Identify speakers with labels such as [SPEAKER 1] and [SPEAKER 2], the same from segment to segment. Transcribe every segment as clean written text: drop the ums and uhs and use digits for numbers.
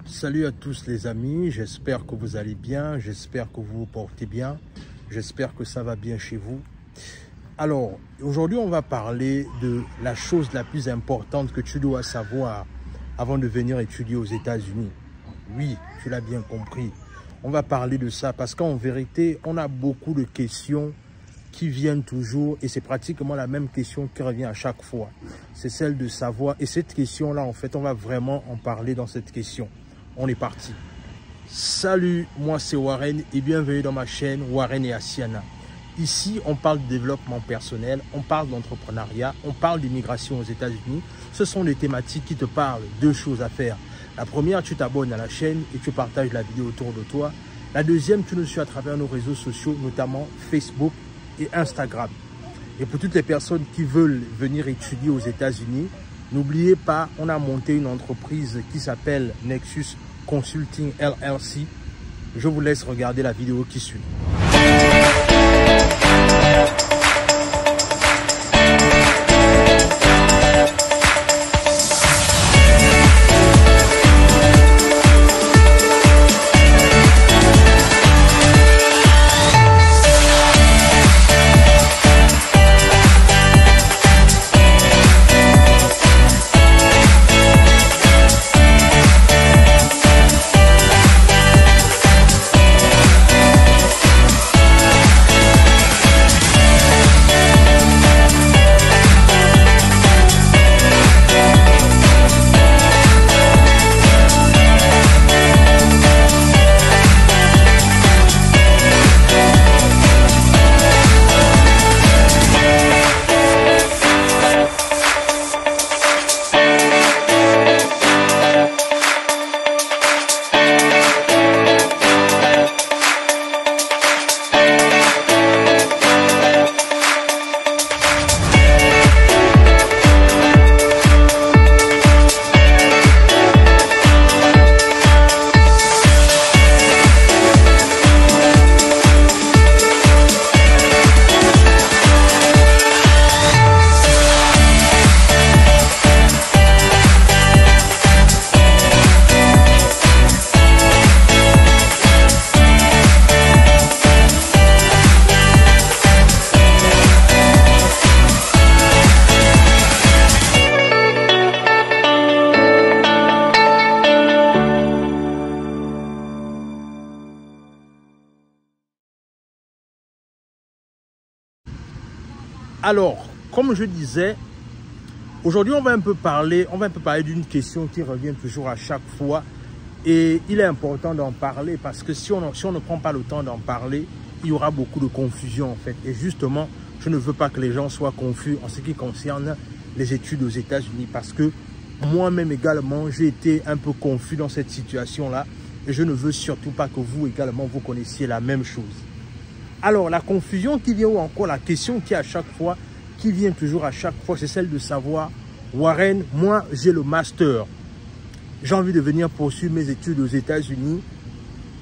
[SPEAKER 1] Salut à tous les amis, j'espère que vous allez bien, j'espère que vous vous portez bien, j'espère que ça va bien chez vous. Alors, aujourd'hui on va parler de la chose la plus importante que tu dois savoir avant de venir étudier aux États-Unis. Oui, tu l'as bien compris, on va parler de ça parce qu'en vérité, on a beaucoup de questions qui viennent toujours et c'est pratiquement la même question qui revient à chaque fois. C'est celle de savoir, et cette question-là, en fait, on va vraiment en parler dans cette question. On est parti. Salut, moi c'est Warren et bienvenue dans ma chaîne Warren et Asiana. Ici, on parle de développement personnel, on parle d'entrepreneuriat, on parle d'immigration aux États-Unis. Ce sont des thématiques qui te parlent. Deux choses à faire. La première, tu t'abonnes à la chaîne et tu partages la vidéo autour de toi. La deuxième, tu nous suis à travers nos réseaux sociaux, notamment Facebook et Instagram. Et pour toutes les personnes qui veulent venir étudier aux États-Unis, n'oubliez pas, on a monté une entreprise qui s'appelle Nexus Consulting LLC. Je vous laisse regarder la vidéo qui suit. Alors, comme je disais, aujourd'hui on va un peu parler d'une question qui revient toujours à chaque fois et il est important d'en parler parce que si on ne prend pas le temps d'en parler, il y aura beaucoup de confusion en fait. Et justement, je ne veux pas que les gens soient confus en ce qui concerne les études aux États-Unis parce que moi-même également, j'ai été un peu confus dans cette situation-là et je ne veux surtout pas que vous également vous connaissiez la même chose. Alors, la confusion qui vient ou encore la question qui vient toujours à chaque fois, c'est celle de savoir, Warren, moi j'ai le master, j'ai envie de venir poursuivre mes études aux États-Unis,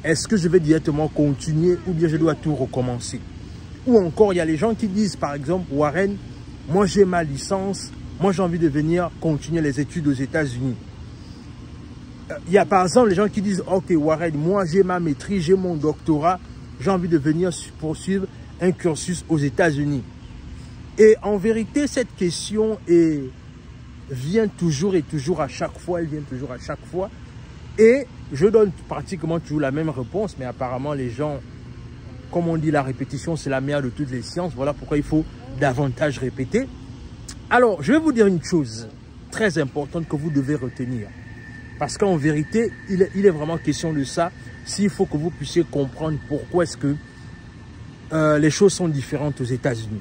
[SPEAKER 1] est-ce que je vais directement continuer ou bien je dois tout recommencer? Ou encore, il y a les gens qui disent par exemple, Warren, moi j'ai ma licence, moi j'ai envie de venir continuer les études aux États-Unis. Il y a par exemple les gens qui disent, ok Warren, moi j'ai ma maîtrise, j'ai mon doctorat, j'ai envie de venir poursuivre un cursus aux États-Unis. Et en vérité, cette question vient toujours et toujours à chaque fois. Elle vient toujours à chaque fois. Et je donne pratiquement toujours la même réponse. Mais apparemment, les gens, comme on dit, la répétition, c'est la mère de toutes les sciences. Voilà pourquoi il faut davantage répéter. Alors, je vais vous dire une chose très importante que vous devez retenir. Parce qu'en vérité, il est vraiment question de ça. S'il faut que vous puissiez comprendre pourquoi est-ce que les choses sont différentes aux États-Unis.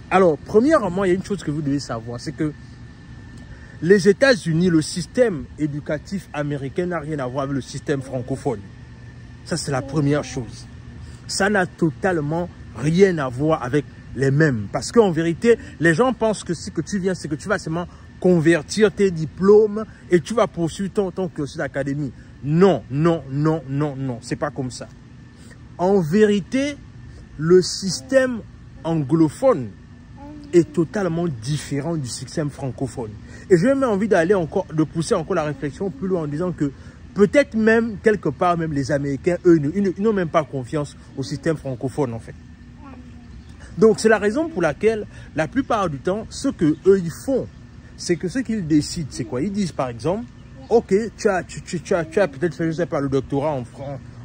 [SPEAKER 1] Alors, premièrement, il y a une chose que vous devez savoir, c'est que les États-Unis, le système éducatif américain n'a rien à voir avec le système francophone. Ça, c'est la première chose. Ça n'a totalement rien à voir avec les mêmes. Parce qu'en vérité, les gens pensent que si que tu viens, c'est que tu vas seulement convertir tes diplômes et tu vas poursuivre ton cursus d'académie. Non, non, non, non, non, c'est pas comme ça. En vérité, le système anglophone est totalement différent du système francophone. Et j'ai même envie d'aller encore, de pousser encore la réflexion plus loin en disant que Peut-être même, quelque part, même les Américains, eux, ils n'ont même pas confiance au système francophone, en fait. Donc, c'est la raison pour laquelle, la plupart du temps, ce qu'eux, ils font, c'est que ce qu'ils décident, c'est quoi? Ils disent, par exemple, OK, tu as peut-être fait, je ne sais pas, le doctorat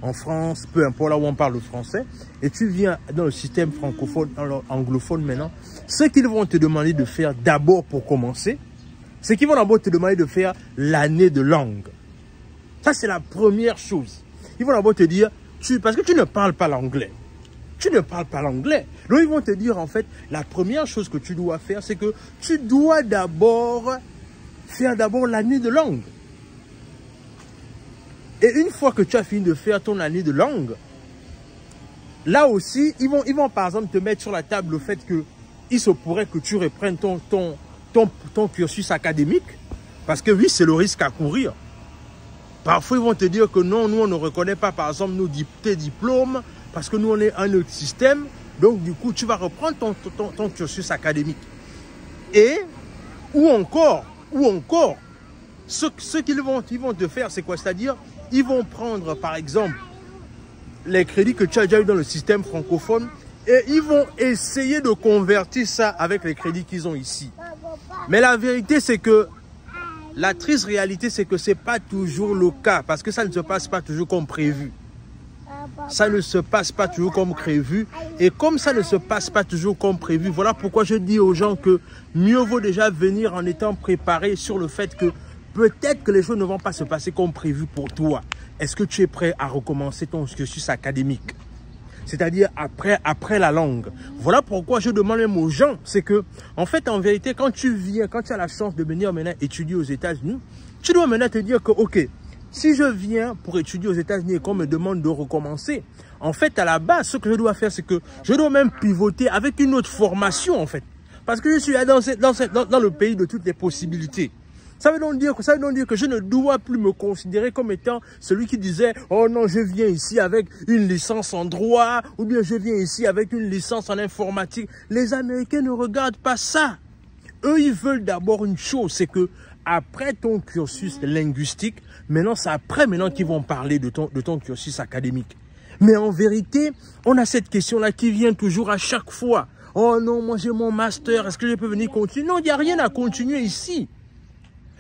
[SPEAKER 1] en France, peu importe là où on parle le français, et tu viens dans le système francophone, anglophone maintenant. Ce qu'ils vont te demander de faire d'abord pour commencer, c'est qu'ils vont d'abord te demander de faire l'année de langue. Ça, c'est la première chose. Ils vont d'abord te dire, parce que tu ne parles pas l'anglais. Tu ne parles pas l'anglais. Donc, ils vont te dire, en fait, la première chose que tu dois faire, c'est que tu dois d'abord faire l'année de langue. Et une fois que tu as fini de faire ton année de langue, là aussi, ils vont par exemple te mettre sur la table le fait que il se pourrait que tu reprennes ton cursus académique. Parce que oui, c'est le risque à courir. Parfois, ils vont te dire que non, nous, on ne reconnaît pas, par exemple, tes diplômes, parce que nous, on est un autre système. Donc, du coup, tu vas reprendre ton cursus académique. Et, ou encore, ce qu'ils vont te faire, c'est quoi? C'est-à-dire, ils vont prendre, par exemple, les crédits que tu as déjà eu dans le système francophone et ils vont essayer de convertir ça avec les crédits qu'ils ont ici. Mais la vérité, c'est que la triste réalité, c'est que ce n'est pas toujours le cas parce que ça ne se passe pas toujours comme prévu. Ça ne se passe pas toujours comme prévu. Et comme ça ne se passe pas toujours comme prévu, voilà pourquoi je dis aux gens que mieux vaut déjà venir en étant préparé sur le fait que peut-être que les choses ne vont pas se passer comme prévu pour toi. Est-ce que tu es prêt à recommencer ton cursus académique? C'est-à-dire après la langue. Voilà pourquoi je demande même aux gens, c'est que, en fait, en vérité, quand tu as la chance de venir maintenant étudier aux États-Unis, tu dois maintenant te dire que, OK, si je viens pour étudier aux États-Unis et qu'on me demande de recommencer, en fait, à la base, ce que je dois faire, c'est que je dois même pivoter avec une autre formation, en fait. Parce que je suis là dans le pays de toutes les possibilités. Ça veut donc dire que je ne dois plus me considérer comme étant celui qui disait « Oh non, je viens ici avec une licence en droit ou bien je viens ici avec une licence en informatique. » Les Américains ne regardent pas ça. Eux, ils veulent d'abord une chose, c'est que après ton cursus linguistique, maintenant, c'est après qu'ils vont parler de ton cursus académique. Mais en vérité, on a cette question-là qui vient toujours à chaque fois. « Oh non, moi j'ai mon master, est-ce que je peux venir continuer ?» Non, il n'y a rien à continuer ici.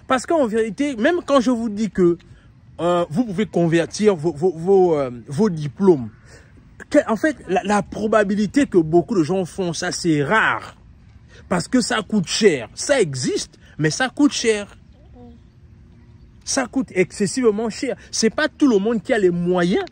[SPEAKER 1] Parce qu'en vérité, même quand je vous dis que vous pouvez convertir vos diplômes, en fait, la probabilité que beaucoup de gens font ça, c'est rare. Parce que ça coûte cher. Ça existe, mais ça coûte cher. Ça coûte excessivement cher. Ce n'est pas tout le monde qui a les moyens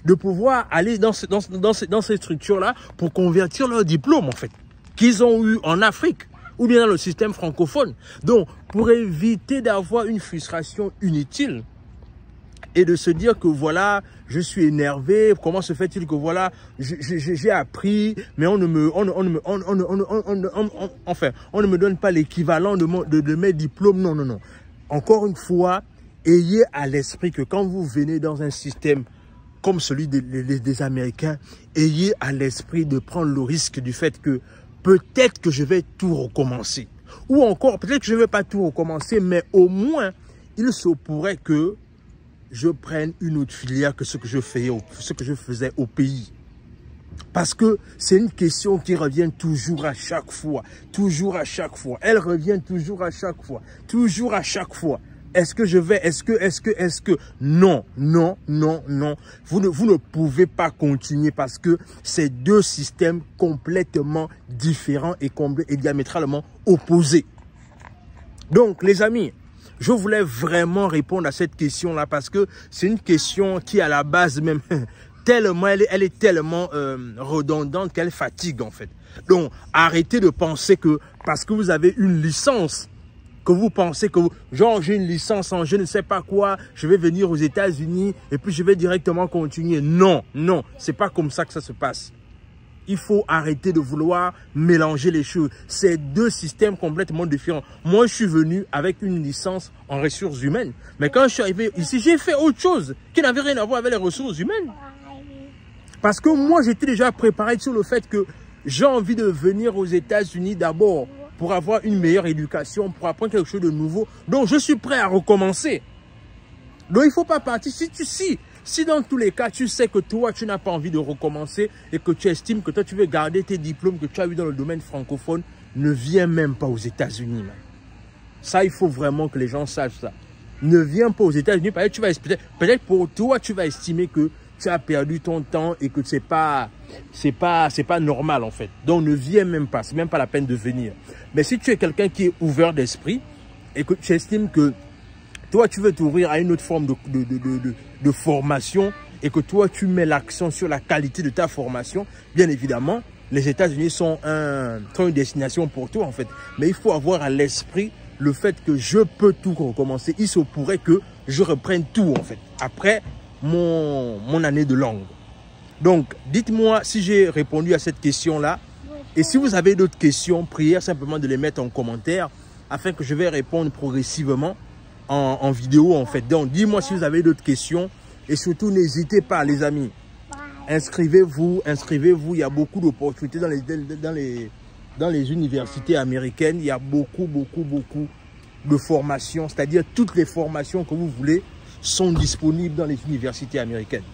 [SPEAKER 1] de pouvoir aller dans ces structures-là pour convertir leur diplôme, en fait, qu'ils ont eu en Afrique ou bien dans le système francophone. Donc, pour éviter d'avoir une frustration inutile et de se dire que voilà, je suis énervé, comment se fait-il que voilà, j'ai appris, mais on ne me donne pas l'équivalent de mes diplômes. Non, non, non. Encore une fois, ayez à l'esprit que quand vous venez dans un système comme celui des Américains, ayez à l'esprit de prendre le risque du fait que peut-être que je vais tout recommencer. Ou encore, peut-être que je ne vais pas tout recommencer, mais au moins, il se pourrait que je prenne une autre filière que ce que je faisais au pays. Parce que c'est une question qui revient toujours à chaque fois. Toujours à chaque fois. Elle revient toujours à chaque fois. Toujours à chaque fois. Est-ce que je vais, est-ce que, non, non, non, non. Vous ne pouvez pas continuer parce que c'est deux systèmes complètement différents et diamétralement opposés. Donc, les amis, je voulais vraiment répondre à cette question-là parce que c'est une question qui, à la base même, tellement, elle est tellement redondante qu'elle fatigue, en fait. Donc, arrêtez de penser que parce que vous avez une licence, que vous pensez que, genre, j'ai une licence en je ne sais pas quoi, je vais venir aux États-Unis et puis je vais directement continuer. Non, non, c'est pas comme ça que ça se passe. Il faut arrêter de vouloir mélanger les choses. C'est deux systèmes complètement différents. Moi, je suis venu avec une licence en ressources humaines. Mais quand je suis arrivé ici, j'ai fait autre chose qui n'avait rien à voir avec les ressources humaines. Parce que moi, j'étais déjà préparé sur le fait que j'ai envie de venir aux États-Unis d'abord pour avoir une meilleure éducation, pour apprendre quelque chose de nouveau. Donc, je suis prêt à recommencer. Donc, il ne faut pas partir. Si dans tous les cas, tu sais que toi, tu n'as pas envie de recommencer et que tu estimes que toi, tu veux garder tes diplômes que tu as eu dans le domaine francophone, ne viens même pas aux États-Unis. Ça, il faut vraiment que les gens sachent ça. Ne viens pas aux États-Unis. Peut-être pour toi, tu vas estimer que tu as perdu ton temps et que c'est pas normal en fait. Donc, ne viens même pas. C'est même pas la peine de venir. Mais si tu es quelqu'un qui est ouvert d'esprit et que tu estimes que toi, tu veux t'ouvrir à une autre forme de formation et que toi, tu mets l'accent sur la qualité de ta formation, bien évidemment, les États-Unis sont une destination pour toi, en fait. Mais il faut avoir à l'esprit le fait que je peux tout recommencer. Il se pourrait que je reprenne tout, en fait, après mon année de langue. Donc, dites-moi si j'ai répondu à cette question-là. Et si vous avez d'autres questions, priez simplement de les mettre en commentaire afin que je vais répondre progressivement en vidéo en fait. Donc, dis-moi si vous avez d'autres questions et surtout, n'hésitez pas les amis. Inscrivez-vous. Il y a beaucoup d'opportunités dans les universités américaines. Il y a beaucoup de formations, c'est-à-dire toutes les formations que vous voulez sont disponibles dans les universités américaines.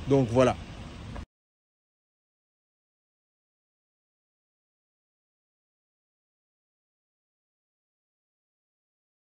[SPEAKER 1] Donc, voilà.